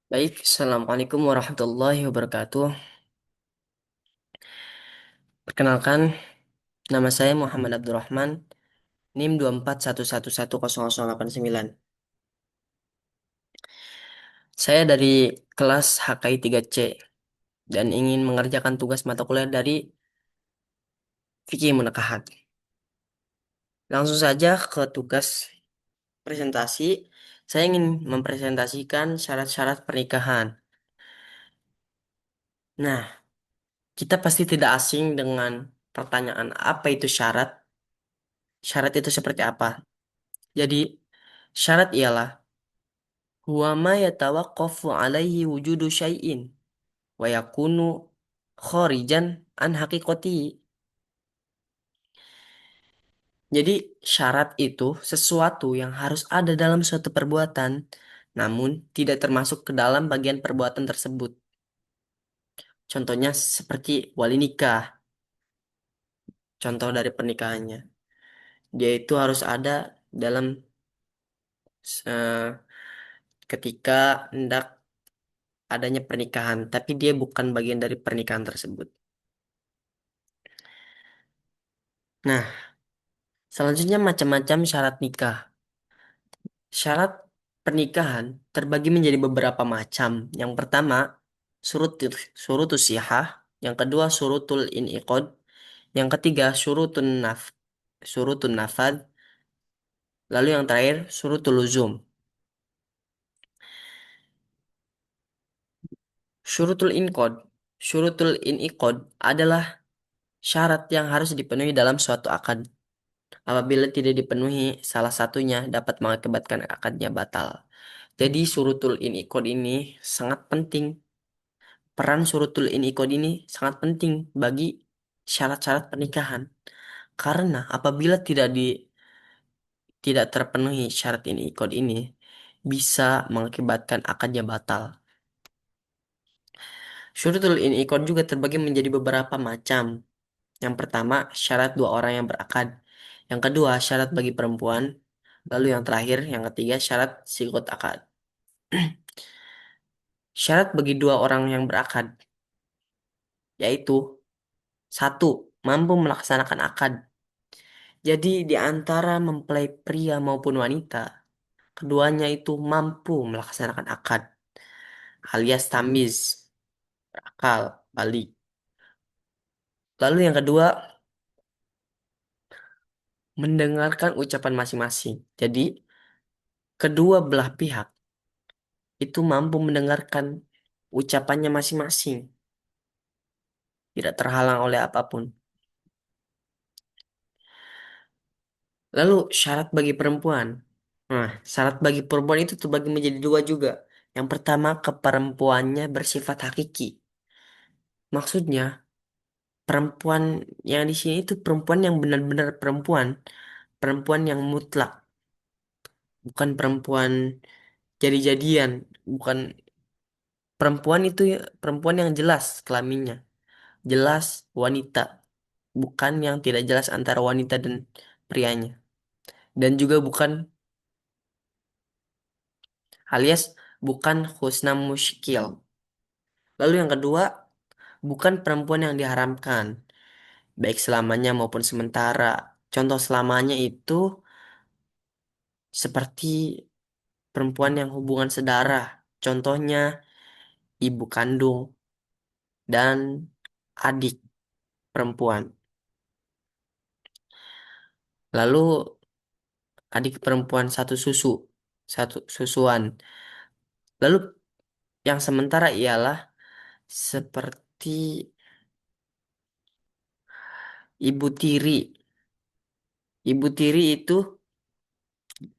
Baik, Assalamualaikum warahmatullahi wabarakatuh. Perkenalkan, nama saya Muhammad Abdurrahman, NIM 241110089. Saya dari kelas HKI 3C dan ingin mengerjakan tugas mata kuliah dari Fikih Munakahat. Langsung saja ke tugas presentasi. Saya ingin mempresentasikan syarat-syarat pernikahan. Nah, kita pasti tidak asing dengan pertanyaan apa itu syarat. Syarat itu seperti apa? Jadi, syarat ialah huwa ma yatawaqqafu alaihi wujudu syai'in wa yakunu kharijan an haqiqatihi. Jadi syarat itu sesuatu yang harus ada dalam suatu perbuatan namun tidak termasuk ke dalam bagian perbuatan tersebut. Contohnya seperti wali nikah, contoh dari pernikahannya. Dia itu harus ada dalam eh, ketika hendak adanya pernikahan, tapi dia bukan bagian dari pernikahan tersebut. Nah, selanjutnya macam-macam syarat nikah. Syarat pernikahan terbagi menjadi beberapa macam. Yang pertama, surut surutus sihah. Yang kedua, surutul in'iqad. Yang ketiga, surutun nafad. Lalu yang terakhir, surutul luzum. Syurutul inqad. Syurutul in'iqad adalah syarat yang harus dipenuhi dalam suatu akad. Apabila tidak dipenuhi, salah satunya dapat mengakibatkan akadnya batal. Jadi surutul in'iqad ini sangat penting. Peran surutul inqad ini sangat penting bagi syarat-syarat pernikahan. Karena apabila tidak terpenuhi syarat inqad ini, bisa mengakibatkan akadnya batal. Syurutul inqad juga terbagi menjadi beberapa macam. Yang pertama, syarat dua orang yang berakad. Yang kedua, syarat bagi perempuan. Lalu yang terakhir, yang ketiga, syarat sikut akad. Syarat bagi dua orang yang berakad, yaitu satu, mampu melaksanakan akad. Jadi di antara mempelai pria maupun wanita, keduanya itu mampu melaksanakan akad alias tamiz, akal, balik. Lalu yang kedua, mendengarkan ucapan masing-masing. Jadi kedua belah pihak itu mampu mendengarkan ucapannya masing-masing, tidak terhalang oleh apapun. Lalu syarat bagi perempuan. Nah, syarat bagi perempuan itu terbagi menjadi dua juga. Yang pertama, keperempuannya bersifat hakiki. Maksudnya, perempuan yang di sini itu perempuan yang benar-benar perempuan, perempuan yang mutlak, bukan perempuan jadi-jadian, bukan perempuan itu perempuan yang jelas kelaminnya, jelas wanita, bukan yang tidak jelas antara wanita dan prianya, dan juga bukan alias bukan husna muskil. Lalu yang kedua, bukan perempuan yang diharamkan, baik selamanya maupun sementara. Contoh selamanya itu seperti perempuan yang hubungan sedarah, contohnya ibu kandung dan adik perempuan. Lalu adik perempuan satu susu, satu susuan. Lalu yang sementara ialah seperti ibu tiri. Ibu tiri itu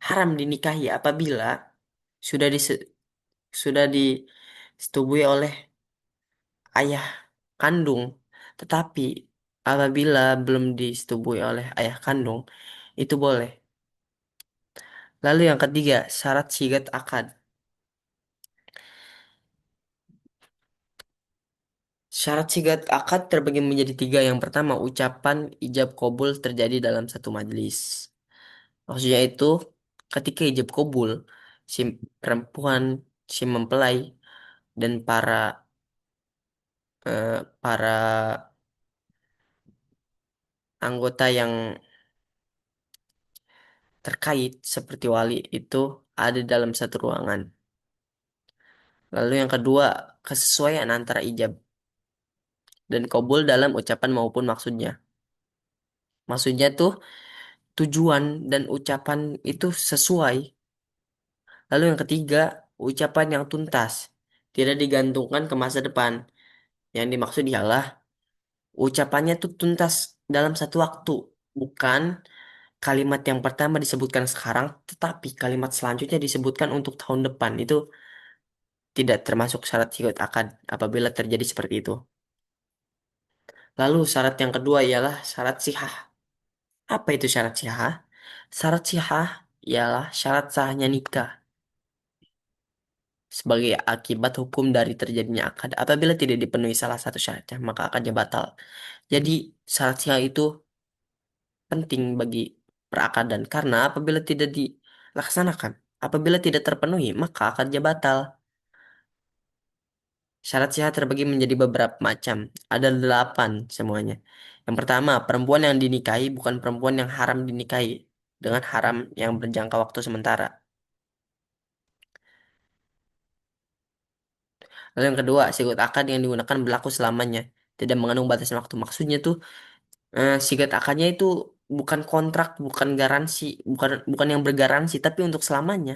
haram dinikahi apabila sudah sudah disetubui oleh ayah kandung. Tetapi apabila belum disetubui oleh ayah kandung, itu boleh. Lalu yang ketiga, syarat sigat akad. Syarat sigat akad terbagi menjadi tiga. Yang pertama, ucapan ijab kabul terjadi dalam satu majelis. Maksudnya itu, ketika ijab kabul, si perempuan, si mempelai, dan para anggota yang terkait seperti wali itu ada dalam satu ruangan. Lalu yang kedua, kesesuaian antara ijab dan qabul dalam ucapan maupun maksudnya. Maksudnya tuh tujuan dan ucapan itu sesuai. Lalu yang ketiga, ucapan yang tuntas, tidak digantungkan ke masa depan. Yang dimaksud ialah ucapannya tuh tuntas dalam satu waktu, bukan kalimat yang pertama disebutkan sekarang, tetapi kalimat selanjutnya disebutkan untuk tahun depan. Itu tidak termasuk syarat sikut akad apabila terjadi seperti itu. Lalu syarat yang kedua ialah syarat sihah. Apa itu syarat sihah? Syarat sihah ialah syarat sahnya nikah sebagai akibat hukum dari terjadinya akad. Apabila tidak dipenuhi salah satu syaratnya, maka akadnya batal. Jadi syarat sihah itu penting bagi perakadan karena apabila tidak dilaksanakan, apabila tidak terpenuhi, maka akadnya batal. Syarat sehat terbagi menjadi beberapa macam. Ada 8 semuanya. Yang pertama, perempuan yang dinikahi bukan perempuan yang haram dinikahi dengan haram yang berjangka waktu sementara. Lalu yang kedua, sigut akad yang digunakan berlaku selamanya, tidak mengandung batas waktu. Maksudnya tuh, sigut akadnya itu bukan kontrak, bukan garansi, bukan bukan yang bergaransi, tapi untuk selamanya.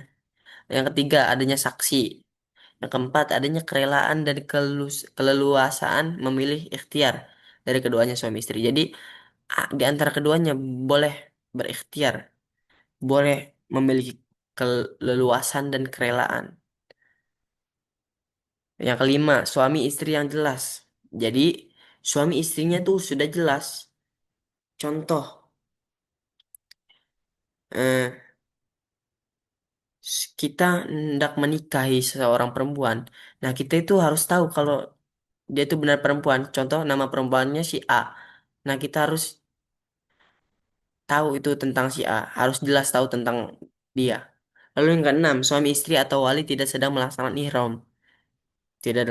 Yang ketiga, adanya saksi. Yang keempat, adanya kerelaan dan keleluasaan memilih ikhtiar dari keduanya suami istri. Jadi, di antara keduanya boleh berikhtiar, boleh memiliki keleluasan dan kerelaan. Yang kelima, suami istri yang jelas. Jadi, suami istrinya tuh sudah jelas. Contoh, eh, kita hendak menikahi seseorang perempuan. Nah, kita itu harus tahu kalau dia itu benar perempuan. Contoh, nama perempuannya si A. Nah, kita harus tahu itu tentang si A, harus jelas tahu tentang dia. Lalu yang keenam, suami istri atau wali tidak sedang melaksanakan ihram, tidak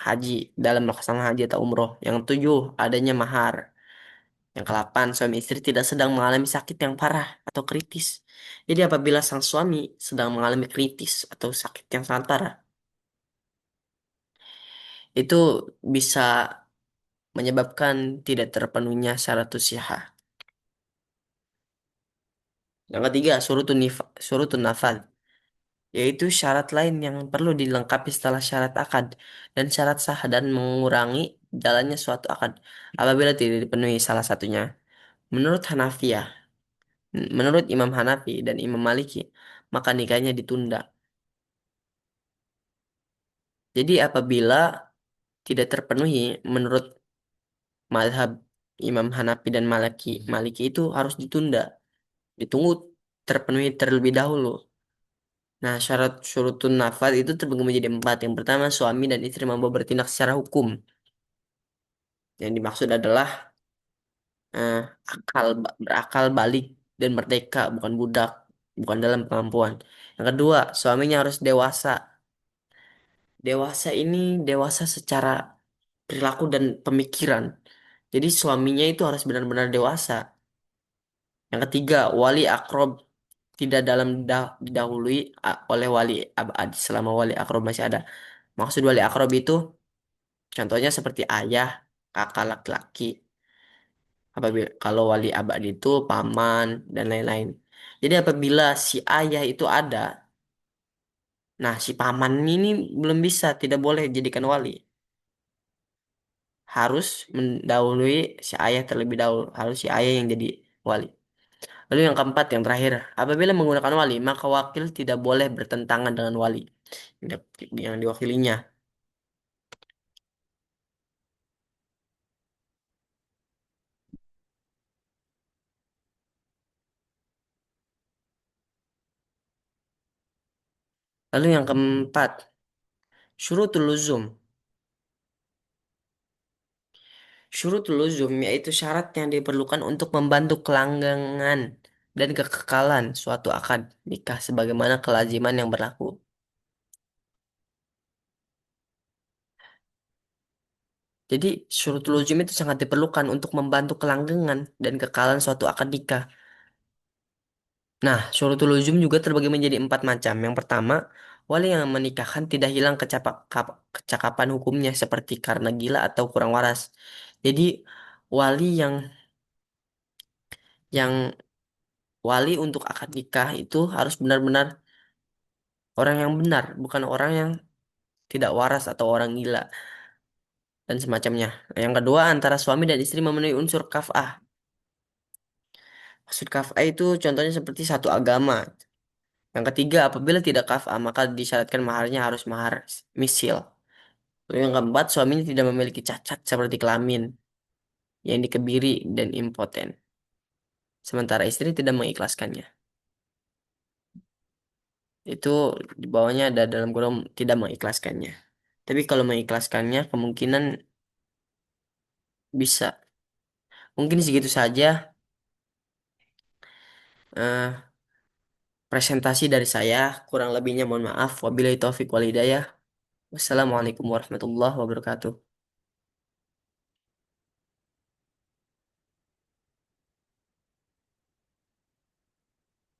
haji, dalam melaksanakan haji atau umroh. Yang tujuh, adanya mahar. Yang kedelapan, suami istri tidak sedang mengalami sakit yang parah atau kritis. Jadi apabila sang suami sedang mengalami kritis atau sakit yang sangat parah, itu bisa menyebabkan tidak terpenuhnya syarat usia. Yang ketiga, surutun nafal, yaitu syarat lain yang perlu dilengkapi setelah syarat akad dan syarat sah dan mengurangi jalannya suatu akad apabila tidak dipenuhi salah satunya. Menurut Hanafiyah, menurut Imam Hanafi dan Imam Maliki, maka nikahnya ditunda. Jadi apabila tidak terpenuhi menurut mazhab Imam Hanafi dan Maliki itu harus ditunda, ditunggu terpenuhi terlebih dahulu. Nah, syarat syurutun nafad itu terbagi menjadi empat. Yang pertama, suami dan istri mampu bertindak secara hukum. Yang dimaksud adalah eh, berakal balik dan merdeka, bukan budak, bukan dalam kemampuan. Yang kedua, suaminya harus dewasa. Dewasa ini dewasa secara perilaku dan pemikiran. Jadi suaminya itu harus benar-benar dewasa. Yang ketiga, wali akrob tidak didahului oleh wali abad selama wali akrob masih ada. Maksud wali akrob itu contohnya seperti ayah, kakak laki-laki. Apabila kalau wali abad itu paman dan lain-lain. Jadi apabila si ayah itu ada, nah si paman ini belum bisa, tidak boleh dijadikan wali. Harus mendahului si ayah terlebih dahulu. Harus si ayah yang jadi wali. Lalu yang keempat, yang terakhir, apabila menggunakan wali, maka wakil tidak boleh bertentangan dengan wali yang diwakilinya. Lalu yang keempat, syurutul luzum. Syurutul luzum yaitu syarat yang diperlukan untuk membantu kelanggengan dan kekekalan suatu akad nikah sebagaimana kelaziman yang berlaku. Jadi syurutul ujum itu sangat diperlukan untuk membantu kelanggengan dan kekalahan suatu akad nikah. Nah, syurutul ujum juga terbagi menjadi empat macam. Yang pertama, wali yang menikahkan tidak hilang kecakapan hukumnya seperti karena gila atau kurang waras. Jadi wali yang wali untuk akad nikah itu harus benar-benar orang yang benar, bukan orang yang tidak waras atau orang gila dan semacamnya. Yang kedua, antara suami dan istri memenuhi unsur kaf'ah. Maksud kaf'ah itu contohnya seperti satu agama. Yang ketiga, apabila tidak kaf'ah, maka disyaratkan maharnya harus mahar misil. Lalu yang keempat, suaminya tidak memiliki cacat seperti kelamin yang dikebiri dan impoten. Sementara istri tidak mengikhlaskannya. Itu di bawahnya ada dalam kurung tidak mengikhlaskannya. Tapi kalau mengikhlaskannya kemungkinan bisa. Mungkin segitu saja eh, presentasi dari saya. Kurang lebihnya mohon maaf. Wabillahi taufik wal hidayah. Wassalamualaikum warahmatullahi wabarakatuh.